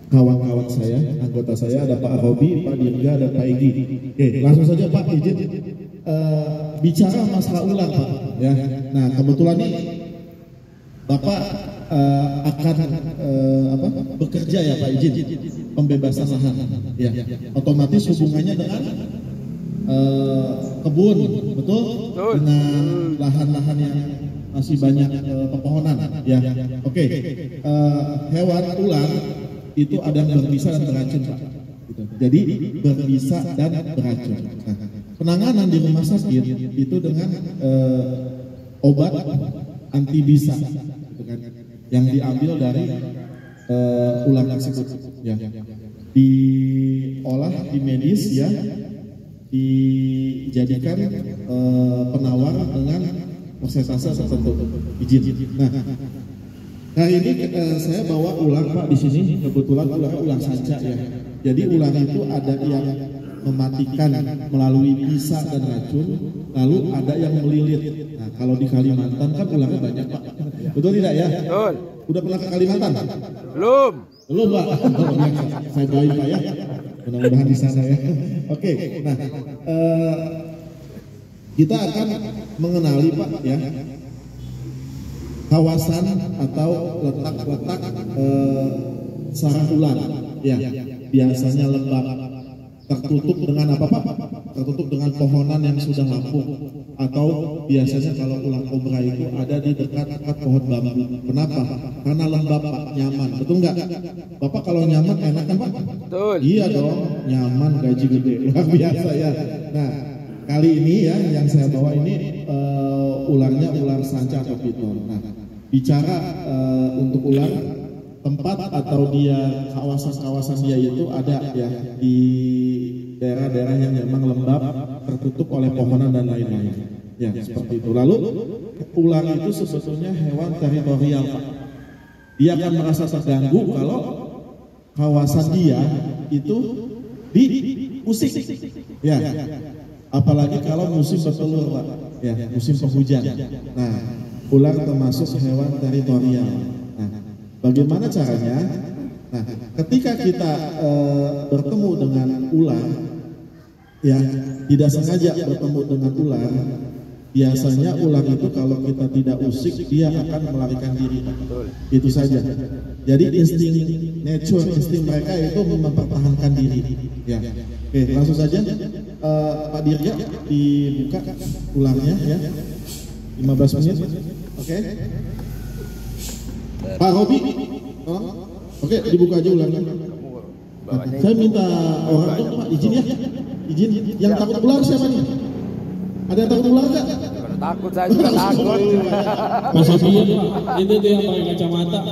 kawan-kawan saya, anggota saya, ada Pak Robi, Pak Dirga, dan Pak Egi. Oke, langsung saja Pak, izin bicara masalah ulang Pak. Ya, nah kebetulan nih Bapak akan bekerja ya Pak, izin pembebasan lahan. Ya, otomatis hubungannya dengan kebun, betul? Dengan lahan-lahan yang masih banyak pepohonan. Ya, oke. Hewan ular itu ada yang berbisa dan beracun Pak. Gitu. Jadi berbisa dan beracun. Nah, penanganan di rumah sakit itu dengan obat anti bisa, gitu kan, yang diambil dari ular tersebut. Ya. Diolah di medis ya, dijadikan penawar dengan persentase tertentu. Izin. Nah ini saya bawa ular Pak di sini, kebetulan ular sanca ya. Jadi ular itu ada yang mematikan melalui bisa dan racun, lalu ada yang melilit. Nah kalau di Kalimantan kan ularnya banyak Pak, betul tidak ya? Betul. Udah pernah ke Kalimantan? Belum. Belum Pak. Saya doain Pak ya. Mudah-mudahan di sana ya. Oke. Nah kita akan mengenali Pak ya, kawasan atau letak-letak sarang ular ya, biasanya lembab, tertutup dengan apa Pak? Tertutup dengan pohonan yang sudah lapuk, atau biasanya kalau ular kobra itu ada di dekat-dekat pohon bambu. Kenapa? Karena lembab Pak, nyaman, betul nggak? Bapak kalau nyaman enak kan Pak? Betul. Iya dong, nyaman, gaji gede, luar biasa ya. Nah kali ini ya yang saya bawa ini ularnya ular sanca atau piton. Nah, bicara untuk ular, tempat atau dia kawasan-kawasan dia itu ada ya di daerah-daerah yang memang lembab, tertutup oleh pohonan dan lain-lain. Ya, seperti itu. Lalu ular itu sebetulnya hewan teritorial Pak. Dia akan merasa terganggu kalau kawasan dia itu diusik. Ya. Apalagi kalau musim bertelur Pak, ya musim penghujan. Nah, ular termasuk hewan teritorial. Nah, bagaimana caranya? Nah, ketika kita bertemu dengan ular, ya tidak sengaja bertemu dengan ular, biasanya ular itu kalau kita tidak usik dia akan melarikan diri. Itu saja. Jadi insting mereka itu mempertahankan diri. Ya. Oke, langsung saja Pak Dirga dibuka ularnya ya. 15 menit. Oke. Pak Robi. Oke, dibuka aja ularnya. Saya minta orang tuh Pak izin ya. Izin. Yang takut ular siapa nih? Ada yang takut ular enggak? Takut saya juga takut. Mas Sofian Pak, itu tuh yang pakai kacamata.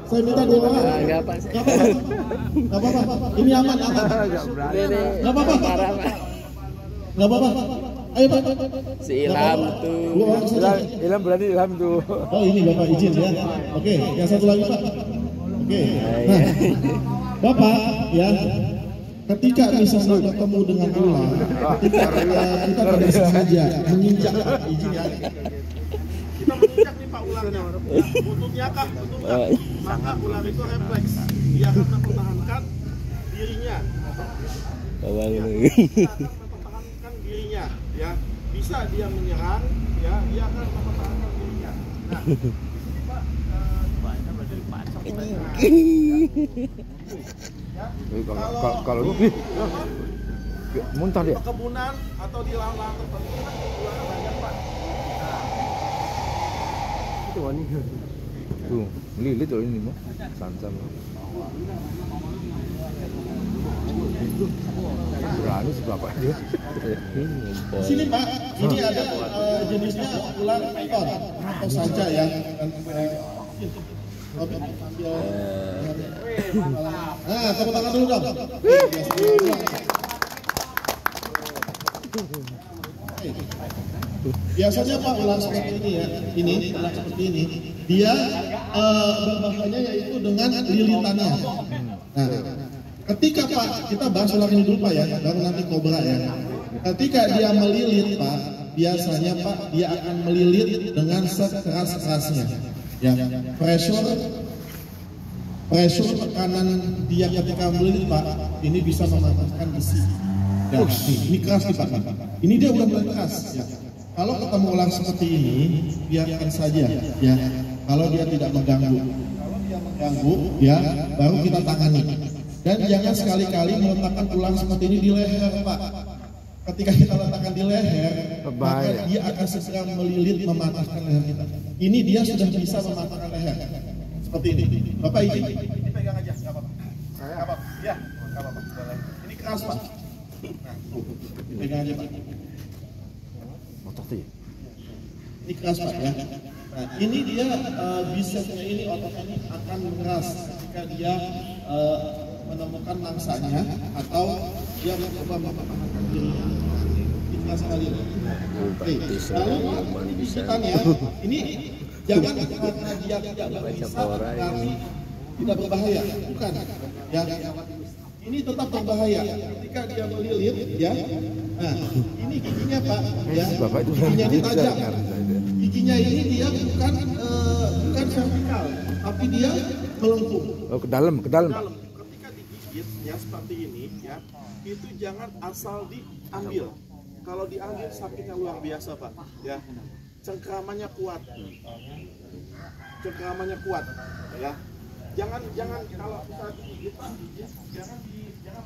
Saya minta dua orang. Enggak apa-apa. Ini aman. Enggak apa-apa. Enggak apa-apa. Ayo Pak. Si Ilham tuh. Ilham berarti Ilham tuh. Oh ini Bapak izin ya. Oke, yang satu lagi Pak. Oke. Nah, Bapak ya, ketika misalnya bertemu dengan ular, ketika kita tidak sengaja menginjak, izin ya. Kita menginjak nih Pak ularnya. Buntutnya kah? Maka ular itu refleks. Dia akan mempertahankan dirinya. Mempertahankan dirinya, ya. Bisa dia menyerang, ya. Dia akan mempertahankan dirinya. Nah, Pak, kalau lebih muntah dia. Perkebunan atau di lahan-lahan tertentu ular banyak Pak. Itu wanita. Tuh, lilit tuh ini mah. Sansan. Berani si bapak dia. Sini Pak, ini ada jenisnya ular piton atau sanca ya. Nah, tepuk tangan dulu dong. Biasanya Pak ular seperti ini ya, ular seperti ini, dia berbahayanya yaitu dengan lilitannya. Nah, ketika Pak, kita bahas ular ini dulu Pak ya, baru nanti kobra ya. Ketika dia melilit Pak, biasanya Pak dia akan melilit dengan sekeras-kerasnya. Ya, pressure tekanan dia ketika melilit Pak, ini bisa mematahkan besi. Ya, ini keras nih Pak. Ini dia udah mulai keras. Ya. Kalau ketemu ular seperti ini, biarkan saja. Ya, kalau dia tidak mengganggu. Kalau dia mengganggu, ya, baru kita tangani. Dan jangan sekali-kali meletakkan ular seperti ini di leher Pak. Ketika kita letakkan di leher, maka dia akan segera melilit mematahkan leher kita. Ini dia sudah bisa mematahkan leher. Seperti ini. Bapak izin, ini pegang aja, nggak apa-apa. Nggak apa-apa. Ya, nggak apa-apa. Ini keras Pak. Nah, pegang aja Pak. Ini keras Pak ya. Nah, ini dia bisepsnya ini, ototnya ini akan mengeras ketika dia menemukan mangsanya atau dia mencoba mempertahankan dirinya. Ini keras sekali. Oke, lalu pijitannya ini jangan karena dia tidak berbisa berarti tidak berbahaya, bukan. Ya, ini tetap berbahaya ketika dia melilit, ya. Nah, ini giginya Pak, ya. Giginya ini tajam. Giginya ini dia bukan vertikal, tapi dia melengkung. Oh, ke dalam. Ketika digigit, ya seperti ini, ya, itu jangan asal diambil. Kalau diambil sakitnya luar biasa Pak, ya. Cengkramannya kuat, ya. Jangan kalau kita digigit Pak, jangan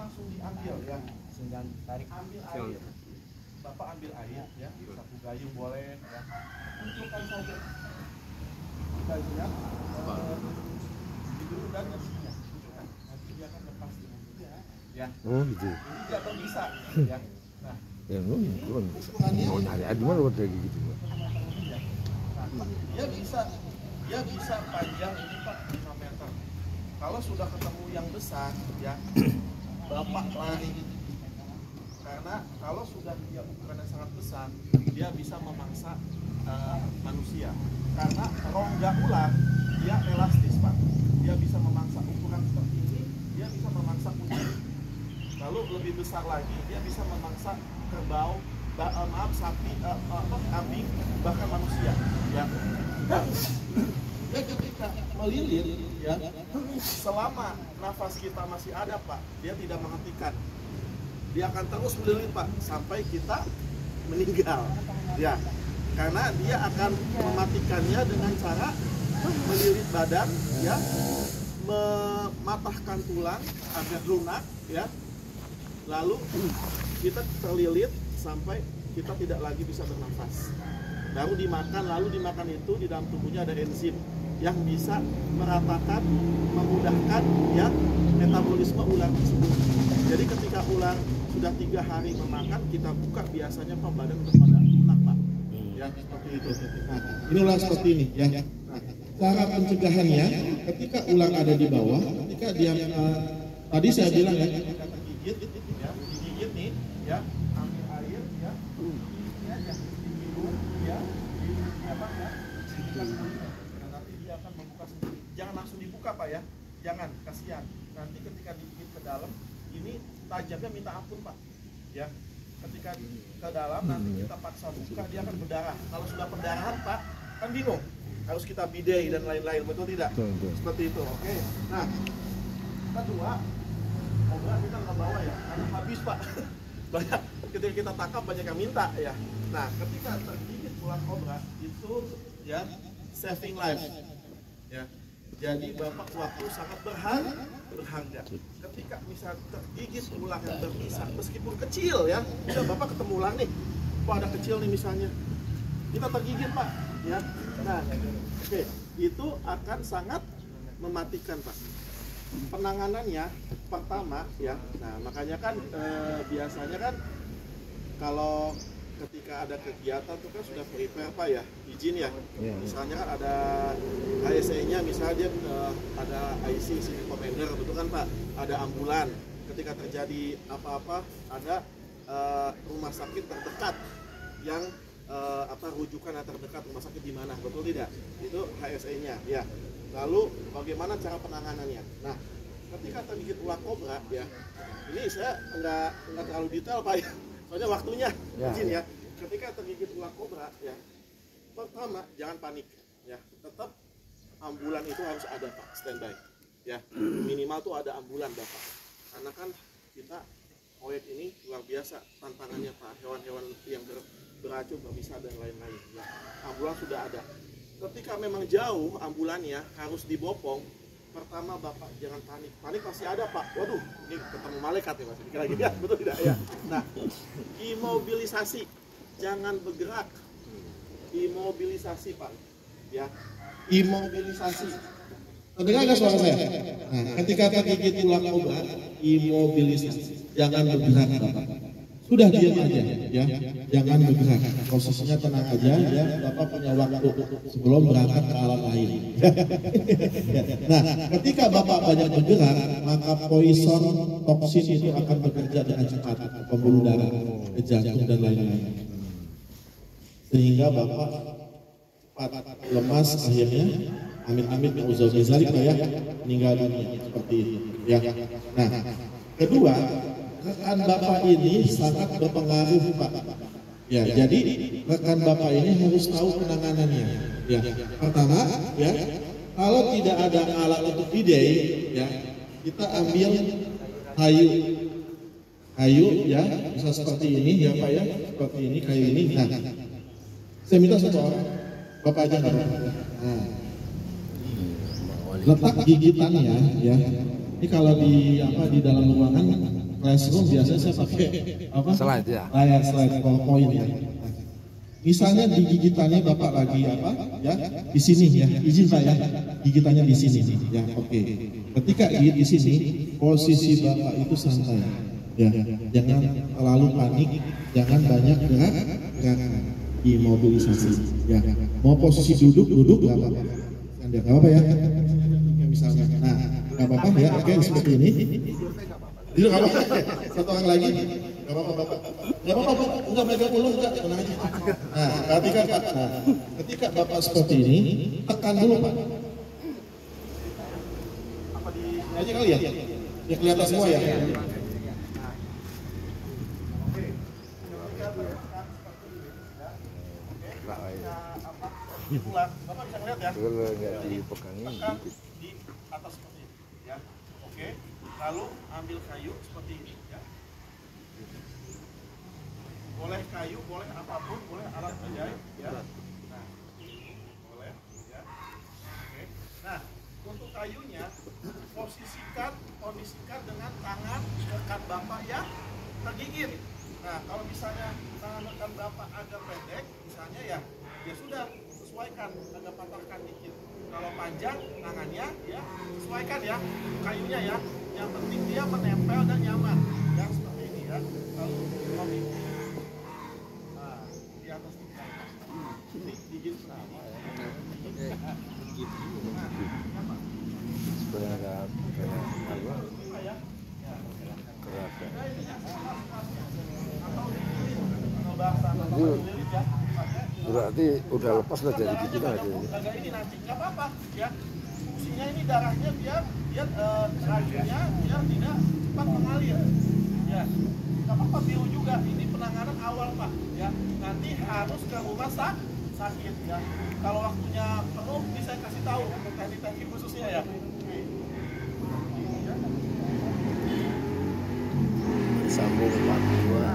langsung diambil, ya. Ambil air, Bapak ambil air, ya. Satu gayung boleh, ya. Kucurkan saja gayungnya, dulu dan nasinya, kucurkan. Nanti dia akan lepas, ya. Oh gitu. Ini dia bisa, ya. Nah, yang kurang. Oh nyari di mana buat kayak gitu? Dia bisa panjang ini Pak 5 meter. Kalau sudah ketemu yang besar, ya Bapak lari. Karena kalau sudah dia ukurannya sangat besar, dia bisa memangsa manusia. Karena rongga ular dia elastis Pak. Dia bisa memangsa ukuran seperti ini, dia bisa memangsa kucing. Lalu lebih besar lagi, dia bisa memangsa kerbau, sapi, kambing, bahkan manusia. Ya. Dia ketika melilit, ya, selama nafas kita masih ada Pak, dia tidak menghentikan. Dia akan terus melilit Pak sampai kita meninggal. Ya, karena dia akan mematikannya dengan cara melilit badan, ya, mematahkan tulang agar lunak, ya. Lalu kita terlilit sampai kita tidak lagi bisa bernafas. Baru dimakan, lalu dimakan itu di dalam tubuhnya ada enzim yang bisa meratakan, memudahkan, ya, metabolisme ular tersebut. Jadi ketika ular sudah 3 hari memakan, kita buka biasanya Pak badan udah pada lunak Pak. Ya seperti itu. Nah, ini ular seperti ini, ya. Nah, cara pencegahannya ketika ular ada di bawah, ketika dia tadi saya bilang ya, ketika tergigit, ya, digigit nih, ya, ambil air, ya, ini aja, diminum, ya, apa ya, nanti dia akan membuka sendiri. Jangan langsung dibuka Pak ya, jangan, kasihan. Nanti ketika digigit ke dalam, ini tajamnya minta ampun Pak, ya. Ketika ke dalam nanti kita paksa buka, dia akan berdarah. Kalau sudah pendarahan Pak, kan bingung, harus kita bidet dan lain-lain, betul tidak? Betul. Seperti itu, oke. Nah, kedua, kobra kita nggak bawa ya, karena habis Pak. Banyak, ketika kita tangkap banyak yang minta ya. Nah, ketika tergigit ular kobra itu, ya, saving life, ya. Jadi Bapak waktu sangat berharga. Ketika misal tergigit ular yang berbisa, meskipun kecil ya, bisa Bapak ketemu ular nih, kok ada kecil nih misalnya, kita tergigit Pak, ya. Nah, oke, itu akan sangat mematikan Pak. Penanganannya pertama, ya. Nah, makanya kan biasanya kan kalau ketika ada kegiatan tuh kan sudah prepare Pak ya, izin ya. Misalnya kan ada HSE-nya, misalnya dia ada IC Civil Commander, betul kan Pak? Ada ambulan. Ketika terjadi apa-apa, ada rumah sakit terdekat yang rujukan yang terdekat rumah sakit di mana, betul tidak? Itu HSE-nya, ya. Lalu bagaimana cara penanganannya? Nah, ketika tergigit ular kobra, ya, ini saya nggak terlalu detail Pak ya, soalnya waktunya, izin ya. Ketika tergigit ular kobra, ya, pertama jangan panik, ya, tetap ambulan itu harus ada Pak, standby. Ya, minimal tuh ada ambulan Bapak. Karena kan kita proyek ini luar biasa tantangannya Pak, hewan-hewan yang beracun, berbisa dan lain-lain. Ya, ambulan sudah ada. Ketika memang jauh ambulannya harus dibopong, pertama Bapak jangan panik. Panik pasti ada Pak. Waduh, ini ketemu malaikat ya Mas. Dikira gitu ya, betul tidak ya? Nah, imobilisasi, jangan bergerak. Imobilisasi Pak. Ya, imobilisasi. Terdengar nggak suara saya? Nah, ketika tergigit ular kobra, imobilisasi, jangan bergerak Bapak. Sudah diam aja, ya, jangan bergerak. Posisinya tenang aja, ya. Bapak punya waktu sebelum berangkat ke alam lain. Nah, ketika Bapak banyak bergerak, maka poison, toksin itu akan bekerja dengan cepat, pembuluh darah, ke jantung dan lain-lain. Sehingga Bapak cepat lemas akhirnya. Amit-amit uzal-uzalik ya, meninggal dunia seperti itu ya. Nah, kedua, rekan Bapak ini sangat berpengaruh Pak. Ya, jadi rekan Bapak ini harus tahu penanganannya. Ya, pertama ya, kalau tidak ada alat untuk bidet ya, kita ambil kayu ya, bisa seperti ini ya Pak ya, seperti ini kayu ini. Nah, saya minta satu orang, Bapak aja nggak apa-apa. Nah, letak gigitannya ya. Ini kalau di dalam ruangan classroom biasanya saya pakai slide ya. Layar slide PowerPoint ya. Misalnya di gigitannya Bapak lagi ya, di sini ya. Izin Pak ya. Gigitannya di sini ya. Oke. Ketika gigit di sini, posisi Bapak itu santai. Ya. Jangan terlalu panik, jangan banyak gerakan. Imobilisasi ya. Mau posisi duduk enggak apa-apa. Enggak apa-apa ya. Misalnya, nah, nggak apa-apa ya, oke seperti ini. Tidur nggak apa-apa. Satu orang lagi, nggak apa-apa Bapak. Nggak apa-apa, enggak mereka pulang enggak, tenang aja. Nah, perhatikan Pak. Nah, ketika Bapak seperti ini, tekan dulu Pak. Apa di aja kali ya? Ya kelihatan semua ya. Bapak bisa ngeliat ya? Nggak dipegangin dikit. Atas seperti ini ya. Oke, lalu ambil kayu seperti ini ya. Boleh kayu, boleh apapun, boleh alat penjahit ya. Nah, boleh ya. Oke. Nah, untuk kayunya kondisikan dengan tangan rekan Bapak ya tergigit. Nah, kalau misalnya tangan rekan Bapak agak pendek misalnya ya sudah sesuaikan, agak patahkan dikit. Kalau panjang tangannya ya sesuaikan ya kayunya ya. Yang penting dia menempel dan nyaman ya seperti ini ya. Lalu kopi. Nah, di atas ini digigit seperti ini. Nah, supaya nggak keras ya. Berarti udah lepas lah dari gigitan aja ini. Agak ini nanti nggak apa-apa ya. Fungsinya ini darahnya biar racunnya biar tidak cepat mengalir. Ya, nggak apa-apa biru juga. Ini penanganan awal Pak. Ya, nanti harus ke rumah sakit ya. Kalau waktunya penuh, bisa saya kasih tahu teknik-teknik khususnya ya. Sambung 42.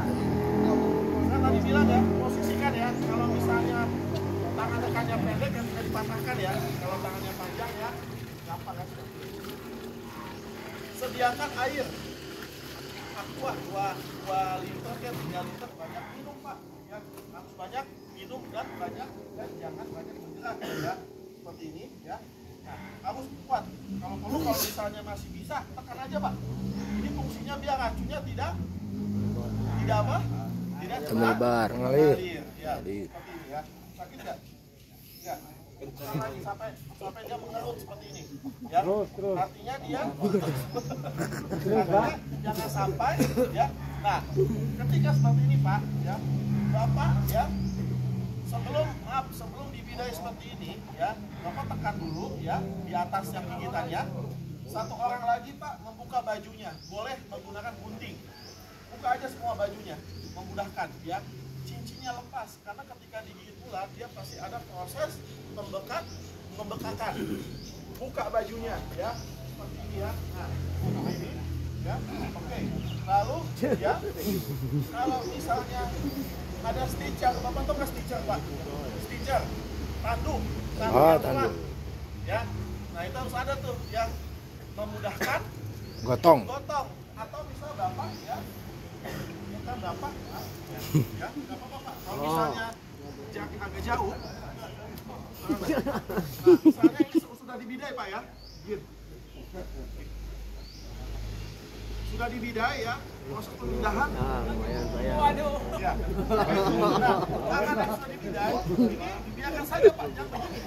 Saya tadi bilang ya, posisikan ya. Kalau misalnya tangan rekannya pendek ya bisa dipatahkan ya. Kalau tangannya panjang ya, gampang kan. Sediakan air. Aqua 2 liter ke 3 liter banyak minum Pak. Ya, harus banyak minum dan jangan banyak bergerak ya. Seperti ini ya. Nah, harus kuat. Kalau misalnya masih bisa, tekan aja Pak. Ini fungsinya biar racunnya tidak apa? Tidak Melebar, ngalir. Ya, seperti ini ya. Sakit nggak? Nggak. Lagi sampai dia mengerut seperti ini. Ya. Terus. Artinya dia jangan sampai ya. Nah, ketika seperti ini Pak, ya, Bapak ya sebelum dibidai seperti ini ya, Bapak tekan dulu ya di atas yang gigitannya. Satu orang lagi Pak membuka bajunya, boleh menggunakan gunting. Buka aja semua bajunya, memudahkan ya. Cincinnya lepas karena ketika digigit ular dia pasti ada proses pembekat pembekakan. Buka bajunya ya, seperti ini ya. Nah, ini ya. Oke. Lalu ya, kalau misalnya ada stitcher, Bapak tahu nggak stitcher, Pak? Stitcher, tanduk, tanduk. Ya. Nah, itu harus ada tuh yang memudahkan Gotong. Atau misal Bapak ya, bukan Bapak ya, nggak apa-apa Pak. Kalau misalnya jarak agak jauh, nah, misalnya ini sudah dibidai Pak ya, sudah dibidai ya, proses pemindahan. Waduh. Ya. Nah, tangan yang sudah dibidai, ini biarkan saja Pak, jangan begini.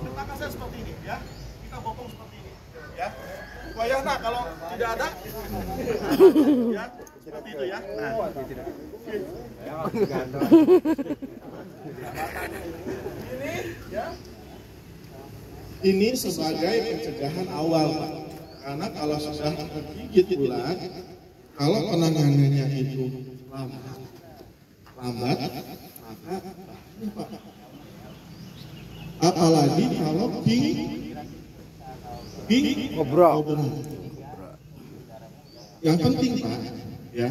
Letakkan saya seperti ini ya, kita bopong seperti ini ya. Supaya nah kalau tidak ada, ya seperti itu ya. Nah, ini ya, ini sebagai pencegahan awal Pak. Karena kalau sudah tergigit ular, kalau penanganannya itu lambat, maka Pak. Apalagi kalau Kobra. Yang penting Pak, ya,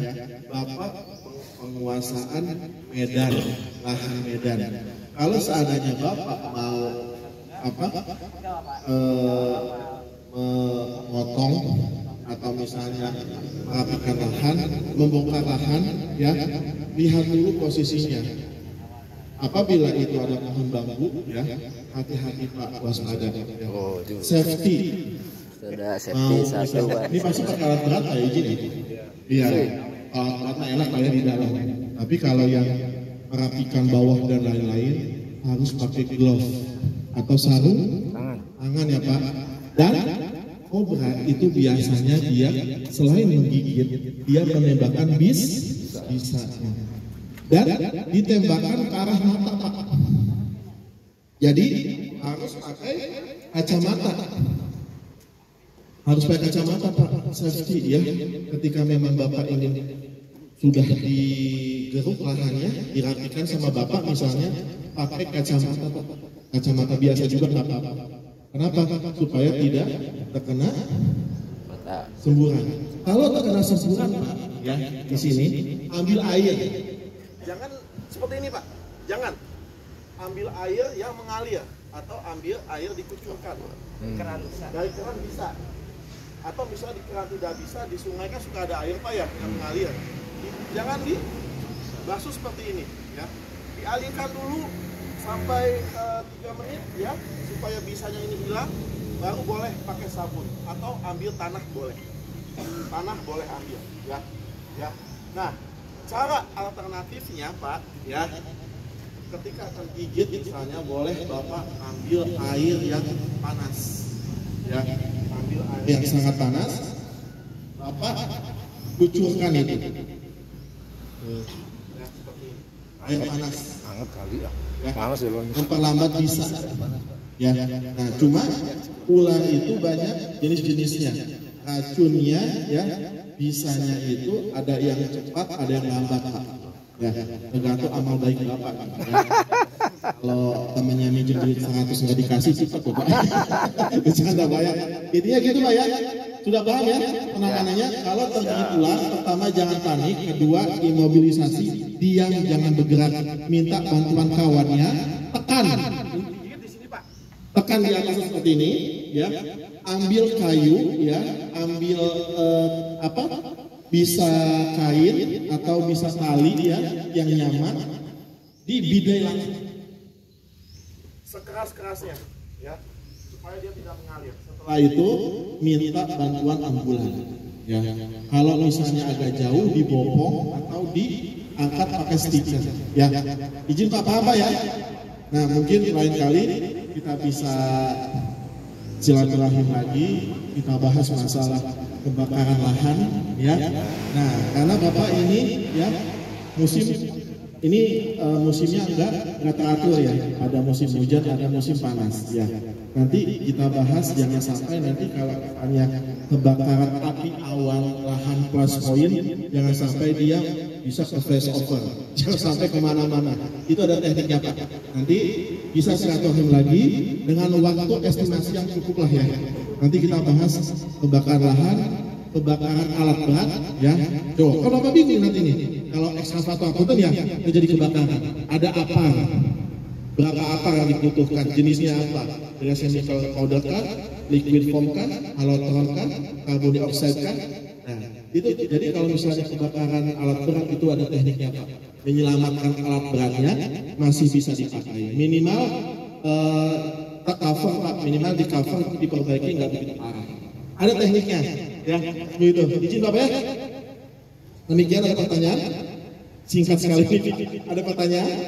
Bapak penguasaan medan, lahan medan. Kalau seandainya Bapak mau memotong atau misalnya merapikan lahan, membongkar lahan, ya, lihat dulu posisinya. Apabila itu ada pohon bambu, ya, hati-hati Pak, waspada. Ya. Safety. Sudah safety satu. Ini pasti perkara berat Pak izin ini. Iya. Karena enak Pak ya di dalam. Tapi kalau yang merapikan bawah dan lain-lain harus pakai glove atau sarung tangan ya Pak. Dan kobra itu biasanya dia selain menggigit, dia menembakkan bisanya. Dan ditembakkan ke arah mata Pak. Jadi harus pakai kacamata. Harus pakai kacamata Pak, safety ya. Ketika memang Bapak ini sudah digeruk lahannya, dirapikan sama Bapak misalnya, pakai kacamata Pak. Kacamata biasa juga nggak apa-apa. Kenapa? Supaya tidak terkena semburan. Kalau terkena semburan Pak, ya di sini ambil air. Jangan seperti ini Pak. Jangan ambil air yang mengalir atau ambil air dikucurkan. Dari keran bisa. Atau misalnya di keran tidak bisa, di sungai kan suka ada air Pak ya yang mengalir. Jangan dibasuh seperti ini ya. Dialirkan dulu sampai 3 menit ya, supaya bisanya ini hilang, baru boleh pakai sabun atau ambil tanah boleh. Tanah boleh ambil ya. Ya. Nah, cara alternatifnya Pak ya, ketika tergigit misalnya boleh Bapak ambil air yang panas ya, ambil air yang sangat panas, Bapak kucurkan itu ya, seperti ini. Air panas Hangat kali ya. Panas ya, memperlambat bisa ya. Nah, cuma ular itu banyak jenis-jenisnya, racunnya ya, bisanya itu ada yang cepat, ada yang lambat Pak. Ya, tergantung amal baik Bapak. Ya. Kalau temannya minjem duit 100 nggak dikasih cepat kok Pak. Bercanda Pak ya. Intinya gitu Pak ya. Sudah paham ya penanganannya? Kalau tergigit ular, pertama jangan panik, kedua imobilisasi, diam jangan bergerak, minta bantuan kawannya, tekan. Di sini Pak. Tekan di atas seperti ini, ya. Ambil kayu, ya. Ambil bisa kain atau bisa tali ya yang nyaman, dibidai langsung sekeras-kerasnya ya, supaya dia tidak mengalir. Setelah itu minta bantuan ambulan ya. Kalau misalnya agak jauh dibopong atau diangkat pakai stiker ya. Izin Pak apa ya. Nah, mungkin lain kali kita bisa silaturahim lagi, kita bahas masalah kebakaran lahan ya. Nah, karena Bapak ini ya musimnya enggak teratur ya. Ada musim hujan, ada musim panas ya. Nanti kita bahas, jangan sampai nanti kalau hanya kebakaran api awal lahan plus poin, jangan sampai dia bisa ke flash over, jangan sampai kemana-mana. Itu ada tekniknya Pak. Nanti bisa silaturahim lagi dengan waktu estimasi yang cukup lah ya. Nanti kita bahas kebakaran lahan, kebakaran alat berat, ya. Coba, kalau Bapak bingung nanti nih, kalau ekskavator punten ya terjadi kebakaran, ada apa? Berapa apa yang dibutuhkan? Jenisnya apa? Dengan chemical powder kan, liquid foam kan, halotron kan, karbon dioksida kan? Nah, itu jadi kalau misalnya kebakaran alat berat itu ada tekniknya Pak. Menyelamatkan alat beratnya masih bisa dipakai. Minimal cover Pak, minimal di cover diperbaiki nggak begitu parah. Ada tekniknya, ya begitu. Izin Bapak ya. Demikian ada pertanyaan? Singkat sekali. Ada pertanyaan?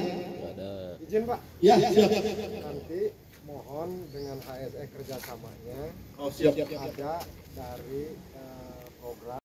Izin Pak. Ya siap. Nanti mohon dengan HSE kerjasamanya. Oh siap. Ada dari program